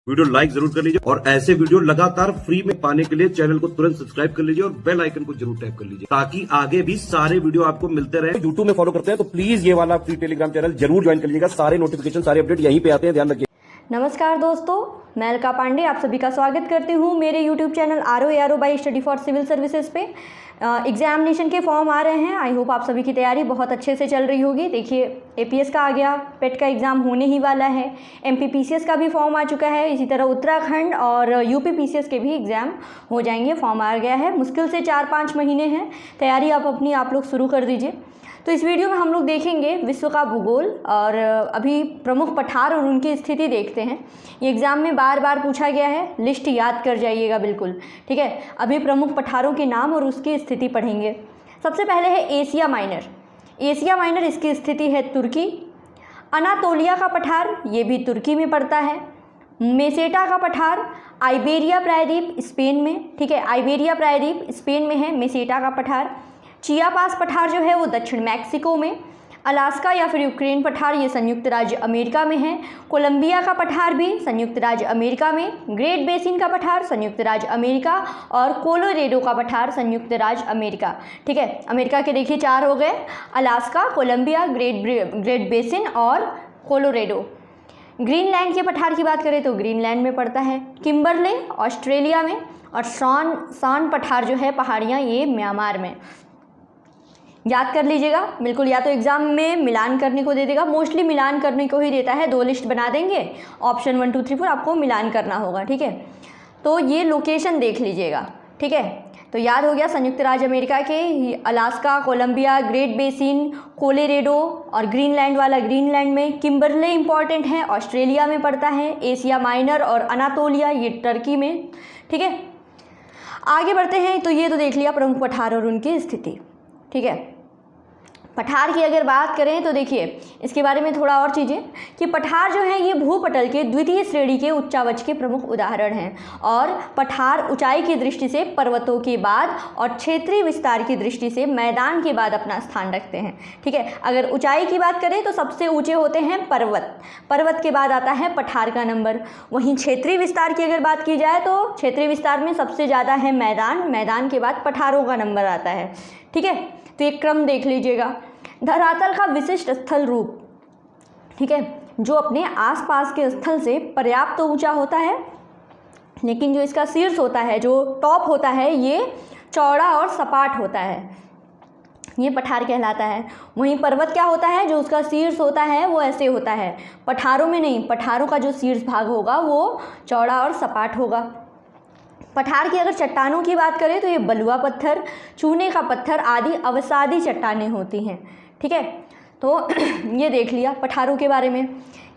Video like जरूर कर लीजिए और ऐसे वीडियो लगातार फ्री में पाने के लिए चैनल को तुरंत सब्सक्राइब कर लीजिए और बेल आइकन को जरूर टैप कर लीजिए ताकि आगे भी सारे वीडियो आपको मिलते रहे। यूट्यूब में फॉलो करते हैं तो प्लीज ये वाला फ्री टेलीग्राम चैनल जरूर ज्वाइन कर लीजिएगा। सारे नोटिफिकेशन सारे अपडेट यहीं पे आते हैं, ध्यान रखिए। नमस्कार दोस्तों, मैं अलका पांडे आप सभी का स्वागत करती हूँ मेरे YouTube channel ROARO by study for civil services पे। एग्जामिनेशन के फॉर्म आ रहे हैं। आई होप आप सभी की तैयारी बहुत अच्छे से चल रही होगी। देखिए, APS का आ गया, पेट का एग्ज़ाम होने ही वाला है, MPPCS का भी फॉर्म आ चुका है, इसी तरह उत्तराखंड और UPPCS के भी एग्ज़ाम हो जाएंगे। फॉर्म आ गया है, मुश्किल से 4-5 महीने हैं, तैयारी आप लोग शुरू कर दीजिए। तो इस वीडियो में हम लोग देखेंगे विश्व का भूगोल और अभी प्रमुख पठार और उनकी स्थिति देखते हैं। ये एग्ज़ाम में बार बार पूछा गया है, लिस्ट याद कर जाइएगा बिल्कुल, ठीक है। अभी प्रमुख पठारों के नाम और उसकी स्थिति पढ़ेंगे। सबसे पहले है एशिया माइनर। एशिया माइनर, इसकी स्थिति है तुर्की। अनातोलिया का पठार, ये भी तुर्की में पड़ता है। मेसेटा का पठार आइबेरिया प्रायद्वीप स्पेन में, ठीक है, आइबेरिया प्रायद्वीप स्पेन में है मेसेटा का पठार। चियापास पठार जो है वो दक्षिण मैक्सिको में। अलास्का या फिर यूक्रेन पठार, ये संयुक्त राज्य अमेरिका में है। कोलंबिया का पठार भी संयुक्त राज्य अमेरिका में। ग्रेट बेसिन का पठार संयुक्त राज्य अमेरिका और कोलोरेडो का पठार संयुक्त राज्य अमेरिका, ठीक है। अमेरिका के देखिए 4 हो गए, अलास्का, कोलंबिया, ग्रेट बेसिन और कोलोरेडो। ग्रीनलैंड के पठार की बात करें तो ग्रीनलैंड में पड़ता है। किम्बरले ऑस्ट्रेलिया में और शान पठार जो है पहाड़ियाँ, ये म्यांमार में। याद कर लीजिएगा बिल्कुल, या तो एग्ज़ाम में मिलान करने को दे देगा, मोस्टली मिलान करने को ही देता है। 2 लिस्ट बना देंगे, ऑप्शन 1 2 3 4 आपको मिलान करना होगा, ठीक है। तो ये लोकेशन देख लीजिएगा, ठीक है। तो याद हो गया, संयुक्त राज्य अमेरिका के Alaska, Columbia, Great Basin, Colorado और ग्रीनलैंड वाला ग्रीनलैंड में। किम्बरले इंपॉर्टेंट है, ऑस्ट्रेलिया में पड़ता है। एशिया माइनर और अनातोलिया ये टर्की में, ठीक है। आगे बढ़ते हैं, तो ये तो देख लिया प्रमुख पठार और उनकी स्थिति, ठीक है। पठार की अगर बात करें तो देखिए इसके बारे में थोड़ा और चीज़ें कि पठार जो है ये भूपटल के द्वितीय श्रेणी के उच्चावच के प्रमुख उदाहरण हैं और पठार ऊंचाई की दृष्टि से पर्वतों के बाद और क्षेत्रीय विस्तार की दृष्टि से मैदान के बाद अपना स्थान रखते हैं, ठीक है। अगर ऊंचाई की बात करें तो सबसे ऊंचे होते हैं पर्वत के बाद आता है पठार का नंबर। वहीं क्षेत्रीय विस्तार की अगर बात की जाए तो क्षेत्रीय विस्तार में सबसे ज़्यादा है मैदान के बाद पठारों का नंबर आता है, ठीक है। तो एक क्रम देख लीजिएगा। धरातल का विशिष्ट स्थल रूप, ठीक है, जो अपने आसपास के स्थल से पर्याप्त तो ऊंचा होता है, लेकिन जो इसका शीर्ष होता है, जो टॉप होता है, ये चौड़ा और सपाट होता है, ये पठार कहलाता है। वहीं पर्वत क्या होता है, जो उसका शीर्ष होता है वो ऐसे होता है, पठारों में नहीं, पठारों का जो शीर्ष भाग होगा वो चौड़ा और सपाट होगा। पठार की अगर चट्टानों की बात करें तो ये बलुआ पत्थर, चूने का पत्थर आदि अवसादी चट्टानें होती हैं, ठीक है। तो ये देख लिया पठारों के बारे में।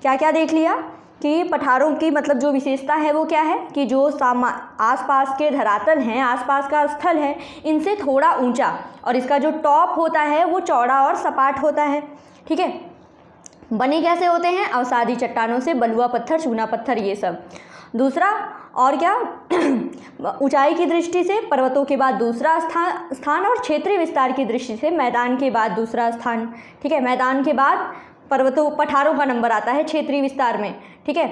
क्या क्या देख लिया कि पठारों की मतलब जो विशेषता है वो क्या है कि जो आसपास के धरातल हैं, आसपास का स्थल है, इनसे थोड़ा ऊंचा और इसका जो टॉप होता है वो चौड़ा और सपाट होता है, ठीक है। बने कैसे होते हैं, अवसादी चट्टानों से, बलुआ पत्थर, चूना पत्थर, ये सब। दूसरा और क्या, ऊंचाई की दृष्टि से पर्वतों के बाद दूसरा स्थान और क्षेत्रीय विस्तार की दृष्टि से मैदान के बाद दूसरा स्थान, ठीक है। मैदान के बाद पठारों का नंबर आता है क्षेत्रीय विस्तार में, ठीक है।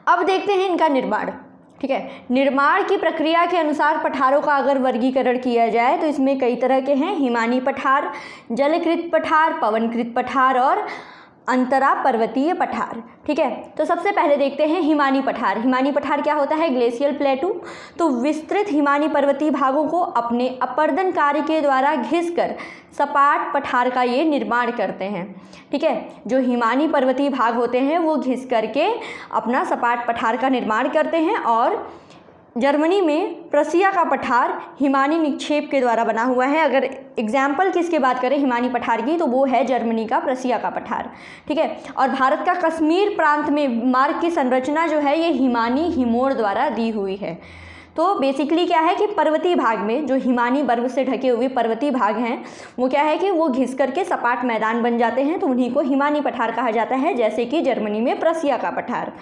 अब देखते हैं इनका निर्माण, ठीक है। निर्माण की प्रक्रिया के अनुसार पठारों का अगर वर्गीकरण किया जाए तो इसमें कई तरह के हैं। हिमानी पठार, जलकृत पठार, पवनकृत पठार और अंतरा पर्वतीय पठार, ठीक है। तो सबसे पहले देखते हैं हिमानी पठार। हिमानी पठार क्या होता है, ग्लेशियल प्लेटू। तो विस्तृत हिमानी पर्वतीय भागों को अपने अपर्दन कार्य के द्वारा घिसकर सपाट पठार का ये निर्माण करते हैं, ठीक है। जो हिमानी पर्वतीय भाग होते हैं वो घिस करके अपना सपाट पठार का निर्माण करते हैं। और जर्मनी में प्रसिया का पठार हिमानी निक्षेप के द्वारा बना हुआ है। अगर एग्जाम्पल किसके बात करें हिमानी पठार की तो वो है जर्मनी का प्रसिया का पठार, ठीक है। और भारत का कश्मीर प्रांत में मार्ग की संरचना जो है ये हिमानी हिमोर द्वारा दी हुई है। तो बेसिकली क्या है कि पर्वतीय भाग में जो हिमानी बर्फ से ढके हुए पर्वतीय भाग हैं वो क्या है कि वो घिस करके सपाट मैदान बन जाते हैं, तो उन्हीं को हिमानी पठार कहा जाता है, जैसे कि जर्मनी में प्रसिया का पठार।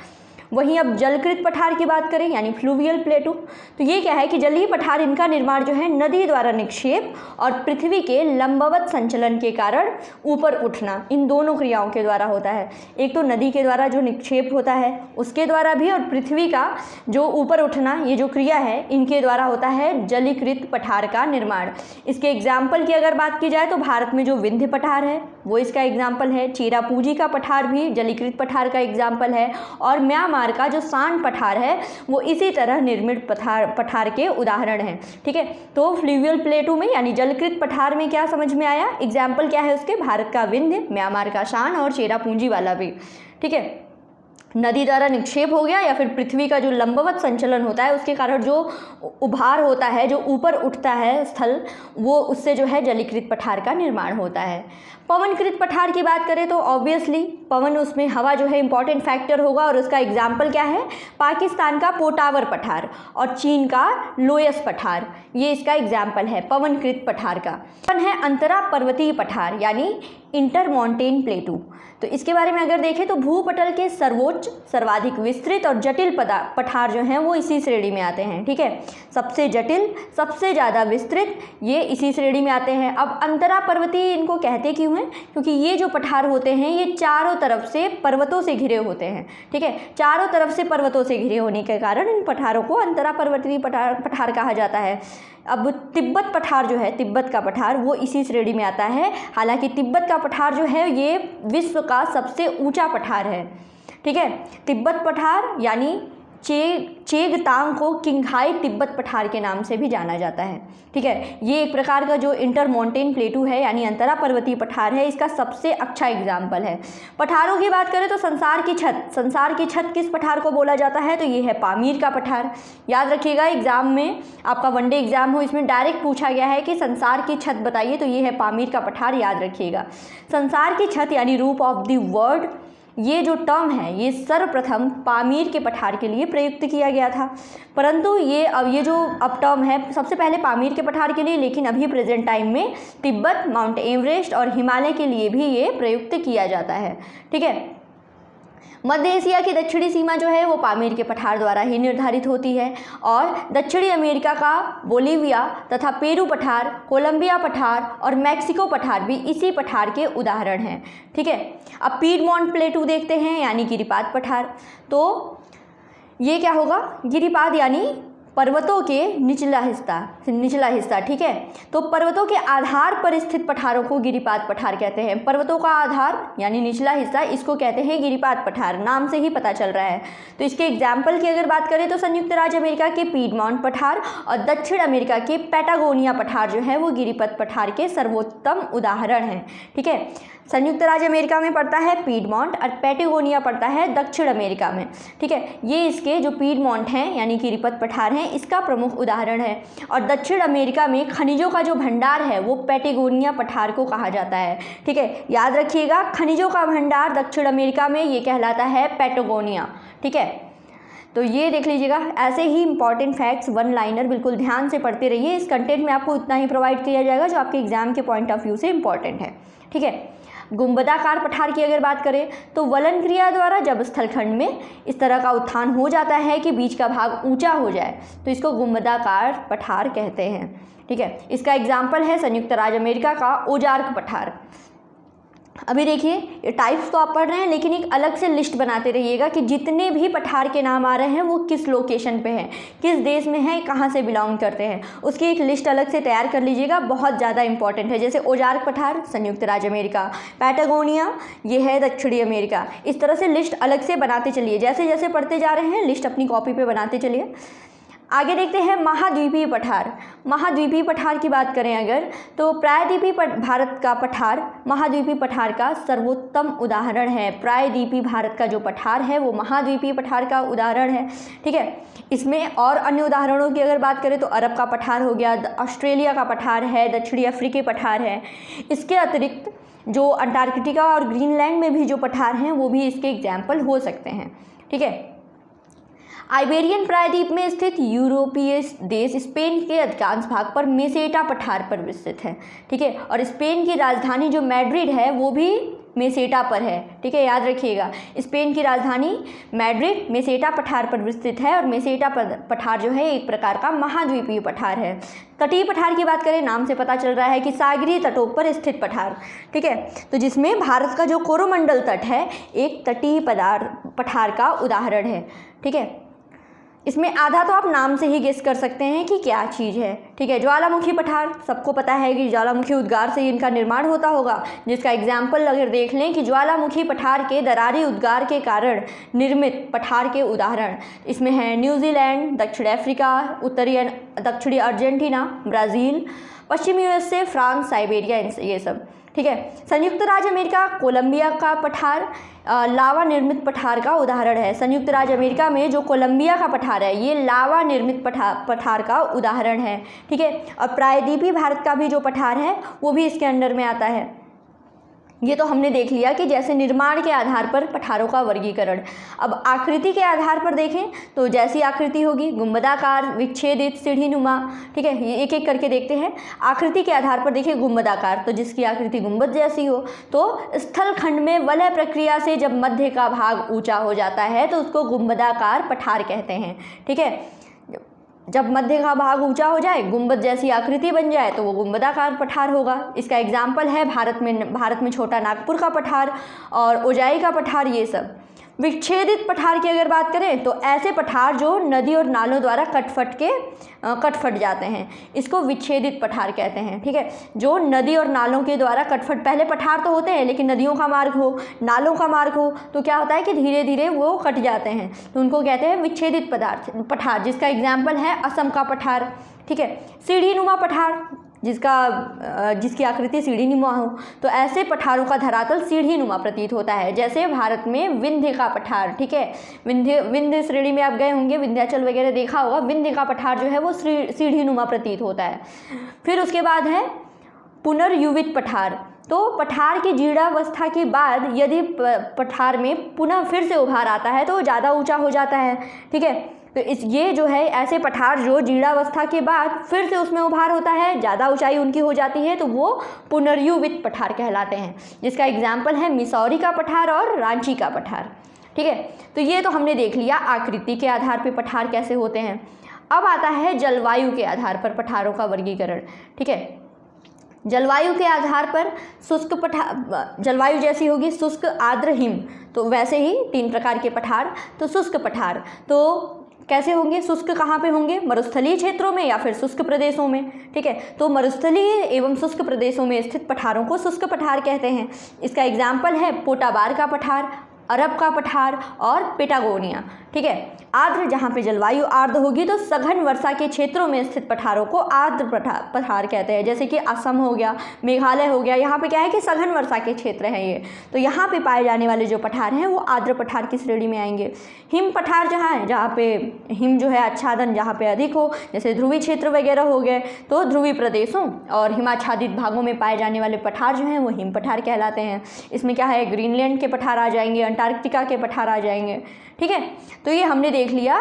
वहीं अब जलकृत पठार की बात करें यानी फ्लूवियल प्लेटू, तो ये क्या है कि जलीय पठार, इनका निर्माण जो है नदी द्वारा निक्षेप और पृथ्वी के लंबवत संचलन के कारण ऊपर उठना, इन दोनों क्रियाओं के द्वारा होता है। एक तो नदी के द्वारा जो निक्षेप होता है उसके द्वारा भी, और पृथ्वी का जो ऊपर उठना, ये जो क्रिया है इनके द्वारा होता है जलीकृत पठार का निर्माण। इसके एग्जाम्पल की अगर बात की जाए तो भारत में जो विंध्य पठार है वो इसका एग्जाम्पल है, चेरापूंजी का पठार भी जलीकृत पठार का एग्जाम्पल है, और म्यांमार का जो सांड पठार है वो इसी तरह निर्मित पठार के उदाहरण हैं। ठीक है, तो फ्लूवियल प्लेटू में यानी जलकृत पठार में क्या समझ में आया, एग्जाम्पल क्या है उसके, भारत का विंध्य, म्यांमार का सांड और चेरापूंजी वाला भी। ठीक है, नदी द्वारा निक्षेप हो गया या फिर पृथ्वी का जो लंबवत संचलन होता है उसके कारण जो उभार होता है, जो ऊपर उठता है स्थल, वो उससे जो है जलीकृत पठार का निर्माण होता है। पवनकृत पठार की बात करें तो ऑब्वियसली पवन, उसमें हवा जो है इंपॉर्टेंट फैक्टर होगा, और उसका एग्जाम्पल क्या है, पाकिस्तान का पोटावर पठार और चीन का लोयस पठार, ये इसका एग्जाम्पल है पवनकृत पठार का। है अंतरा पर्वतीय पठार यानी इंटरमॉन्टेन प्लेटू, तो इसके बारे में अगर देखें तो भूपटल के सर्वोच्च, सर्वाधिक विस्तृत और जटिल पठार जो हैं वो इसी श्रेणी में आते हैं। ठीक है, सबसे जटिल, सबसे ज़्यादा विस्तृत, ये इसी श्रेणी में आते हैं। अब अंतरा पर्वतीय इनको कहते क्यों हैं, क्योंकि ये जो पठार होते हैं ये चारों तरफ से पर्वतों से घिरे होते हैं। ठीक है, चारों तरफ से पर्वतों से घिरे होने के कारण इन पठारों को अंतरा पर्वतीय पठार कहा जाता है। अब तिब्बत पठार जो है, तिब्बत का पठार, वो इसी श्रेणी में आता है। हालांकि तिब्बत का पठार जो है ये विश्व का सबसे ऊंचा पठार है। ठीक है, तिब्बत पठार यानी चेगतांग को किंगहाई तिब्बत पठार के नाम से भी जाना जाता है। ठीक है, ये एक प्रकार का जो इंटरमॉन्टेन प्लेटू है यानी अंतरा पर्वतीय पठार है, इसका सबसे अच्छा एग्जाम्पल है। पठारों की बात करें तो संसार की छत, संसार की छत किस पठार को बोला जाता है, तो ये है पामीर का पठार। याद रखिएगा, एग्जाम में आपका वनडे एग्जाम हो, इसमें डायरेक्ट पूछा गया है कि संसार की छत बताइए, तो ये है पामीर का पठार, याद रखिएगा। संसार की छत यानी रूप ऑफ द वर्ल्ड, ये जो टर्म है ये सर्वप्रथम पामीर के पठार के लिए प्रयुक्त किया गया था, परंतु ये जो अब टर्म है सबसे पहले पामीर के पठार के लिए, लेकिन अभी प्रेजेंट टाइम में तिब्बत, माउंट एवरेस्ट और हिमालय के लिए भी ये प्रयुक्त किया जाता है। ठीक है, मध्य एशिया की दक्षिणी सीमा जो है वो पामीर के पठार द्वारा ही निर्धारित होती है, और दक्षिणी अमेरिका का बोलिविया तथा पेरू पठार, कोलंबिया पठार और मैक्सिको पठार भी इसी पठार के उदाहरण हैं। ठीक है, अब पीडमोंट प्लेटू देखते हैं यानी गिरिपाद पठार, तो ये क्या होगा, गिरिपाद यानी पर्वतों के निचला हिस्सा। ठीक है, तो पर्वतों के आधार पर स्थित पठारों को गिरिपाद पठार कहते हैं। पर्वतों का आधार यानी निचला हिस्सा, इसको कहते हैं गिरिपाद पठार, नाम से ही पता चल रहा है। तो इसके एग्जाम्पल की अगर बात करें तो संयुक्त राज्य अमेरिका के पीडमोंट पठार और दक्षिण अमेरिका के पैटागोनिया पठार जो है वो गिरिपद पठार के सर्वोत्तम उदाहरण हैं। ठीक है, संयुक्त राज्य अमेरिका में पड़ता है पीडमोंट और पैटागोनिया पड़ता है दक्षिण अमेरिका में। ठीक है, ये इसके जो पीडमोंट हैं यानी गिरिपद पठार हैं इसका प्रमुख उदाहरण है, और दक्षिण अमेरिका में खनिजों का जो भंडार है वो पैटागोनिया पठार को कहा जाता है। ठीक है, याद रखिएगा, खनिजों का भंडार दक्षिण अमेरिका में ये कहलाता है पैटागोनिया। ठीक है, तो ये देख लीजिएगा। ऐसे ही इंपॉर्टेंट फैक्ट्स वन लाइनर बिल्कुल ध्यान से पढ़ते रहिए, इस कंटेंट में आपको उतना ही प्रोवाइड किया जाएगा जो आपके एग्जाम के पॉइंट ऑफ व्यू से इंपॉर्टेंट है। ठीक है, गुंबदाकार पठार की अगर बात करें तो वलन क्रिया द्वारा जब स्थलखंड में इस तरह का उत्थान हो जाता है कि बीच का भाग ऊंचा हो जाए तो इसको गुंबदाकार पठार कहते हैं। ठीक है, इसका एग्जाम्पल है संयुक्त राज्य अमेरिका का ओजार्क पठार। अभी देखिए, ये टाइप्स तो आप पढ़ रहे हैं, लेकिन एक अलग से लिस्ट बनाते रहिएगा कि जितने भी पठार के नाम आ रहे हैं वो किस लोकेशन पे हैं, किस देश में हैं, कहाँ से बिलोंग करते हैं, उसकी एक लिस्ट अलग से तैयार कर लीजिएगा, बहुत ज़्यादा इंपॉर्टेंट है। जैसे ओजार्क पठार संयुक्त राज्य अमेरिका, पैटागोनिया ये है दक्षिणी अमेरिका, इस तरह से लिस्ट अलग से बनाते चलिए। जैसे जैसे पढ़ते जा रहे हैं लिस्ट अपनी कॉपी पर बनाते चलिए। आगे देखते हैं महाद्वीपीय पठार। महाद्वीपीय पठार की बात करें अगर तो प्रायद्वीपीय भारत का पठार महाद्वीपीय पठार का सर्वोत्तम उदाहरण है। प्रायद्वीपीय भारत का जो पठार है वो महाद्वीपीय पठार का उदाहरण है। ठीक है, इसमें और अन्य उदाहरणों की अगर बात करें तो अरब का पठार हो गया, ऑस्ट्रेलिया का पठार है, दक्षिणी अफ्रीकी पठार है। इसके अतिरिक्त जो अंटार्कटिका और ग्रीनलैंड में भी जो पठार हैं वो भी इसके एग्जाम्पल हो सकते हैं। ठीक है, आइबेरियन प्रायद्वीप में स्थित यूरोपीय देश स्पेन के अधिकांश भाग पर मेसेटा पठार पर विस्तृत है। ठीक है, और स्पेन की राजधानी जो मैड्रिड है वो भी मेसेटा पर है, ठीक है, याद रखिएगा। स्पेन की राजधानी मैड्रिड मेसेटा पठार पर विस्तृत है और मेसेटा पठार जो है एक प्रकार का महाद्वीपीय पठार है। तटीय पठार की बात करें, नाम से पता चल रहा है कि सागरीय तटों पर स्थित पठार, ठीक है, तो जिसमें भारत का जो कोरोमंडल तट है एक तटीय पठार का उदाहरण है, ठीक है। इसमें आधा तो आप नाम से ही गेस कर सकते हैं कि क्या चीज़ है, ठीक है। ज्वालामुखी पठार, सबको पता है कि ज्वालामुखी उद्गार से इनका निर्माण होता होगा, जिसका एग्जाम्पल अगर देख लें कि ज्वालामुखी पठार के दरारी उद्गार के कारण निर्मित पठार के उदाहरण इसमें हैं न्यूजीलैंड, दक्षिण अफ्रीका, दक्षिणी अर्जेंटीना, ब्राज़ील, पश्चिमी यूएसए, फ्रांस, साइबेरिया, ये सब, ठीक है। संयुक्त राज्य अमेरिका कोलंबिया का पठार लावा निर्मित पठार का उदाहरण है। संयुक्त राज्य अमेरिका में जो कोलंबिया का पठार है ये लावा निर्मित पठार का उदाहरण है, ठीक है। और प्रायद्वीपीय भारत का भी जो पठार है वो भी इसके अंडर में आता है। ये तो हमने देख लिया कि जैसे निर्माण के आधार पर पठारों का वर्गीकरण। अब आकृति के आधार पर देखें तो जैसी आकृति होगी गुंबदाकार, विच्छेदित, सीढ़ीनुमा, ठीक है, ये एक एक करके देखते हैं। आकृति के आधार पर देखिए गुंबदाकार, तो जिसकी आकृति गुंबद जैसी हो, तो स्थल खंड में वलय प्रक्रिया से जब मध्य का भाग ऊंचा हो जाता है तो उसको गुंबदाकार पठार कहते हैं, ठीक है। जब मध्य का भाग ऊंचा हो जाए, गुंबद जैसी आकृति बन जाए तो वो गुंबदाकार पठार होगा। इसका एग्जाम्पल है भारत में छोटा नागपुर का पठार और उजाई का पठार, ये सब। विच्छेदित पठार की अगर बात करें तो ऐसे पठार जो नदी और नालों द्वारा कटफट जाते हैं, इसको विच्छेदित पठार कहते हैं, ठीक है। जो नदी और नालों के द्वारा पहले पठार तो होते हैं लेकिन नदियों का मार्ग हो, नालों का मार्ग हो तो क्या होता है कि धीरे धीरे वो कट जाते हैं, तो उनको कहते हैं विच्छेदित पठार, जिसका एग्जाम्पल है असम का पठार, ठीक है। सीढ़ीनुमा पठार, जिसकी आकृति सीढ़ीनुमा हो, तो ऐसे पठारों का धरातल सीढ़ीनुमा प्रतीत होता है। जैसे भारत में विंध्य का पठार, ठीक है, विंध्य श्रेणी में आप गए होंगे, विंध्याचल वगैरह देखा होगा, विंध्य का पठार जो है वो सीढ़ीनुमा प्रतीत होता है। फिर उसके बाद है पुनर्युवित पठार। तो पठार की जीर्णावस्था के बाद यदि पठार में पुनः फिर से उभार आता है तो वो ज़्यादा ऊँचा हो जाता है, ठीक है। तो ये जो है ऐसे पठार जो जीर्णावस्था के बाद फिर से उसमें उभार होता है, ज़्यादा ऊंचाई उनकी हो जाती है, तो वो पुनर्युवित पठार कहलाते हैं, जिसका एग्जाम्पल है मिसौरी का पठार और रांची का पठार, ठीक है। तो ये तो हमने देख लिया आकृति के आधार पर पठार कैसे होते हैं। अब आता है जलवायु के आधार पर पठारों का वर्गीकरण, ठीक है। जलवायु के आधार पर जलवायु जैसी होगी शुष्क, आर्द्र, हिम, तो वैसे ही 3 प्रकार के पठार। तो शुष्क पठार तो कैसे होंगे, शुष्क कहाँ पे होंगे, मरुस्थलीय क्षेत्रों में या फिर शुष्क प्रदेशों में, ठीक है। तो मरुस्थलीय एवं शुष्क प्रदेशों में स्थित पठारों को शुष्क पठार कहते हैं। इसका एग्जाम्पल है पोटाबार का पठार, अरब का पठार और पेटागोनिया, ठीक है। आर्द्र, जहाँ पे जलवायु आर्द्र होगी तो सघन वर्षा के क्षेत्रों में स्थित पठारों को आर्द्र पठार कहते हैं। जैसे कि असम हो गया, मेघालय हो गया, यहाँ पे क्या है कि सघन वर्षा के क्षेत्र हैं ये, तो यहाँ पे पाए जाने वाले जो पठार हैं वो आर्द्र पठार की श्रेणी में आएंगे। हिम पठार जहाँ पे हिम जो है आच्छादन जहाँ पे अधिक हो, जैसे ध्रुवीय क्षेत्र वगैरह हो गए, तो ध्रुवीय प्रदेशों और हिमाच्छादित भागों में पाए जाने वाले पठार जो हैं वो हिम पठार कहलाते हैं। इसमें क्या है, ग्रीनलैंड के पठार आ जाएंगे, अंटार्कटिका के पठार आ जाएंगे, ठीक है। तो ये हमने देख लिया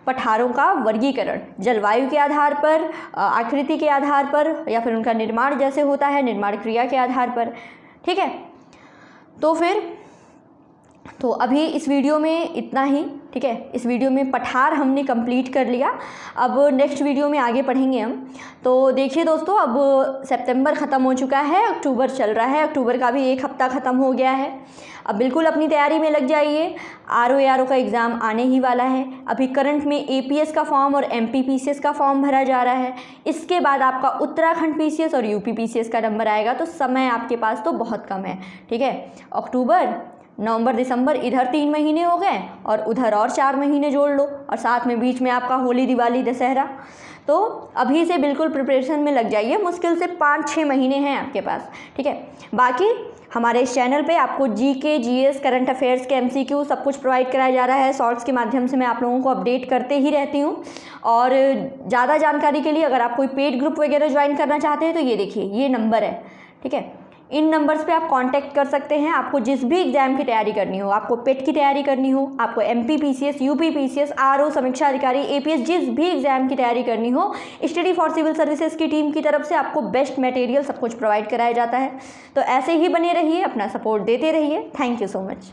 पठारों का वर्गीकरण जलवायु के आधार पर, आकृति के आधार पर, या फिर उनका निर्माण जैसे होता है निर्माण क्रिया के आधार पर, ठीक है। तो अभी इस वीडियो में इतना ही, ठीक है। इस वीडियो में पठार हमने कंप्लीट कर लिया। अब नेक्स्ट वीडियो में आगे पढ़ेंगे हम। तो देखिए दोस्तों, अब सितंबर ख़त्म हो चुका है, अक्टूबर चल रहा है, अक्टूबर का भी 1 हफ्ता ख़त्म हो गया है। अब बिल्कुल अपनी तैयारी में लग जाइए, RO का एग्ज़ाम आने ही वाला है। अभी करंट में APS का फॉर्म और MP PCS का फॉर्म भरा जा रहा है। इसके बाद आपका उत्तराखंड PCS और UP PCS का नंबर आएगा, तो समय आपके पास तो बहुत कम है, ठीक है। अक्टूबर, नवंबर, दिसंबर, इधर 3 महीने हो गए और उधर और 4 महीने जोड़ लो, और साथ में बीच में आपका होली, दिवाली, दशहरा। तो अभी से बिल्कुल प्रिपरेशन में लग जाइए, मुश्किल से 5-6 महीने हैं आपके पास, ठीक है। बाकी हमारे इस चैनल पे आपको GK, GS, करंट अफेयर्स के MCQ सब कुछ प्रोवाइड कराया जा रहा है। शॉर्ट्स के माध्यम से मैं आप लोगों को अपडेट करते ही रहती हूँ। और ज़्यादा जानकारी के लिए अगर आप कोई पेड ग्रुप वगैरह ज्वाइन करना चाहते हैं तो ये देखिए, ये नंबर है, ठीक है। इन नंबर्स पे आप कांटेक्ट कर सकते हैं। आपको जिस भी एग्जाम की तैयारी करनी हो, आपको पेट की तैयारी करनी हो, आपको MP PCS, UP PCS, RO, समीक्षा अधिकारी, APS, जिस भी एग्जाम की तैयारी करनी हो, स्टडी फॉर सिविल सर्विसेज की टीम की तरफ से आपको बेस्ट मटेरियल सब कुछ प्रोवाइड कराया जाता है। तो ऐसे ही बने रहिए, अपना सपोर्ट देते रहिए। Thank you so much.